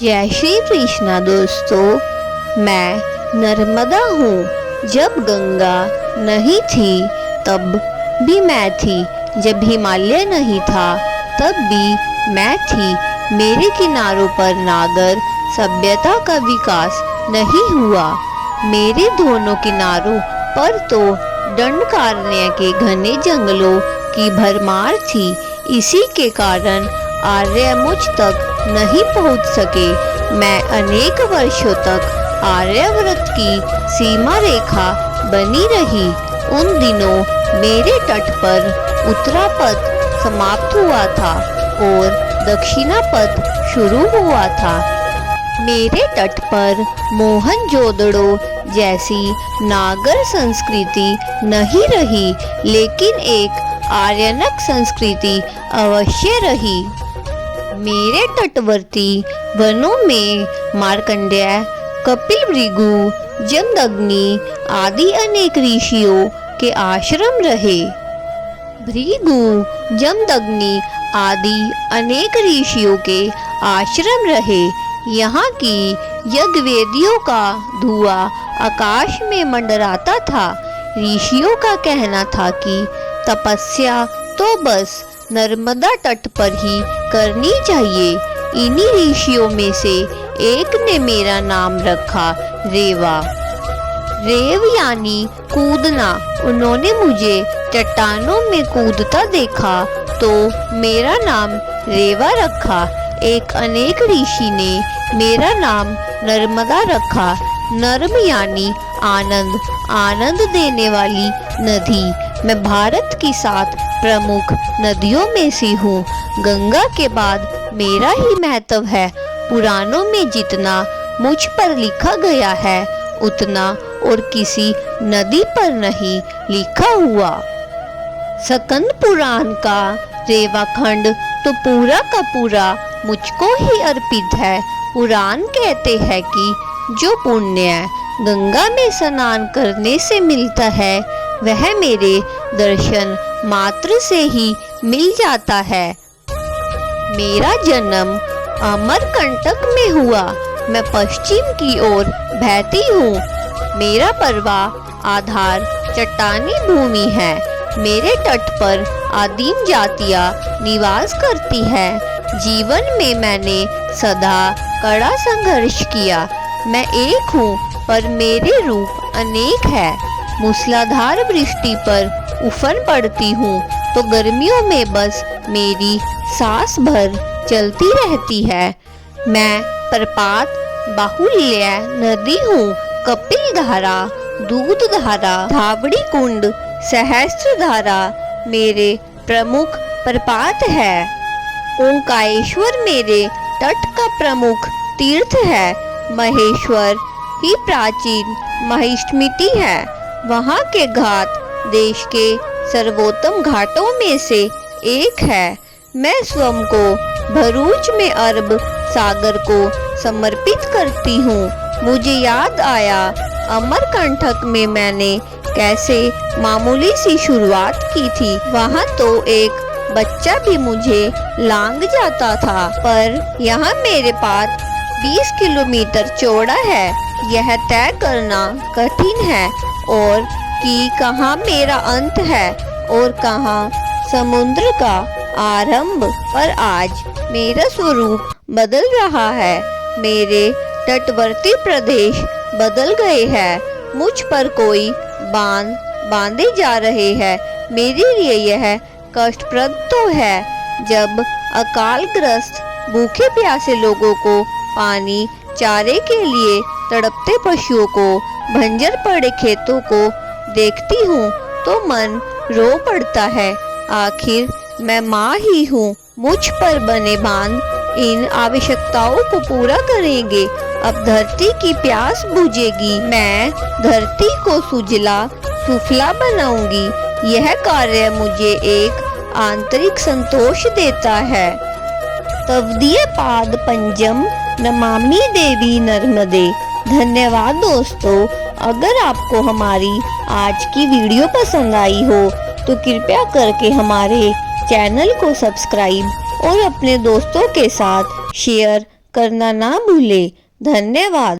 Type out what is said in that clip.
जय श्री कृष्णा दोस्तों, मैं नर्मदा हूँ। जब गंगा नहीं थी तब भी मैं थी, जब हिमालय नहीं था तब भी मैं थी। मेरे किनारों पर नागर सभ्यता का विकास नहीं हुआ। मेरे दोनों किनारों पर तो दंडकारण्य के घने जंगलों की भरमार थी। इसी के कारण आर्य मुझ तक नहीं पहुंच सके। मैं अनेक वर्षों तक आर्यावर्त की सीमा रेखा बनी रही। उन दिनों मेरे तट पर उत्तरा पथ समाप्त हुआ था और दक्षिणा पथ शुरू हुआ था। मेरे तट पर मोहनजोदड़ो जैसी नागर संस्कृति नहीं रही, लेकिन एक आर्यनक संस्कृति अवश्य रही। मेरे तटवर्ती वनों में मार्कंडेय, कपिल भृगु, जमदग्नि आदि अनेक ऋषियों के आश्रम रहे। भृगु, जमदग्नि आदि अनेक ऋषियों के आश्रम रहे। यहाँ की यज्ञवेदियों का धुआं आकाश में मंडराता था। ऋषियों का कहना था कि तपस्या तो बस नर्मदा तट पर ही करनी चाहिए। इन्हीं ऋषियों में से एक ने मेरा नाम रखा रेवा। रेव यानी कूदना। उन्होंने मुझे चट्टानों में कूदता देखा तो मेरा नाम रेवा रखा। एक अनेक ऋषि ने मेरा नाम नर्मदा रखा। नर्म यानी आनंद, आनंद देने वाली नदी। मैं भारत की 7 प्रमुख नदियों में से हूँ। गंगा के बाद मेरा ही महत्व है। पुराणों में जितना मुझ पर लिखा गया है उतना और किसी नदी पर नहीं लिखा हुआ। स्कंद पुराण का रेवाखंड तो पूरा का पूरा मुझको ही अर्पित है। पुराण कहते हैं कि जो पुण्य गंगा में स्नान करने से मिलता है वह मेरे दर्शन मात्र से ही मिल जाता है। मेरा जन्म अमरकंटक में हुआ। मैं पश्चिम की ओर बहती हूँ। मेरा परवाह आधार चट्टानी भूमि है। मेरे तट पर आदिम जातियाँ निवास करती है। जीवन में मैंने सदा कड़ा संघर्ष किया। मैं एक हूँ पर मेरे रूप अनेक है। मूसलाधार वृष्टि पर उफन पड़ती हूँ तो गर्मियों में बस मेरी सांस भर चलती रहती है। मैं प्रपात, बाहुल्य नदी हूँ। कपिल धारा, दूध धारा, धावड़ी कुंड, सहस्त्र धारा मेरे प्रमुख प्रपात है। ओंकारेश्वर मेरे तट का प्रमुख तीर्थ है। महेश्वर ही प्राचीन महिष्मति है। वहाँ के घाट देश के सर्वोत्तम घाटों में से एक है। मैं स्वयं को भरूच में अरब सागर को समर्पित करती हूँ। मुझे याद आया अमरकंटक में मैंने कैसे मामूली सी शुरुआत की थी। वहाँ तो एक बच्चा भी मुझे लांग जाता था, पर यहाँ मेरे पास 20 किलोमीटर चौड़ा है। यह तय करना कठिन है और कि कहाँ मेरा अंत है और कहाँ समुद्र का आरंभ। पर आज मेरा स्वरूप बदल रहा है। मेरे तटवर्ती प्रदेश बदल गए हैं। मुझ पर कोई बांध बांधे जा रहे हैं। मेरे लिए यह कष्टप्रद तो है जब अकालग्रस्त भूखे प्यासे लोगों को पानी, चारे के लिए तड़पते पशुओं को, बंजर पड़े खेतों को देखती हूँ तो मन रो पड़ता है। आखिर मैं माँ ही हूँ। मुझ पर बने बांध इन आवश्यकताओं को पूरा करेंगे। अब धरती की प्यास बुझेगी। मैं धरती को सुजला सुफला बनाऊंगी। यह कार्य मुझे एक आंतरिक संतोष देता है। तवदीय पाद पंजम नमामि देवी नर्मदे। धन्यवाद दोस्तों। अगर आपको हमारी आज की वीडियो पसंद आई हो तो कृपया करके हमारे चैनल को सब्सक्राइब और अपने दोस्तों के साथ शेयर करना ना भूले। धन्यवाद।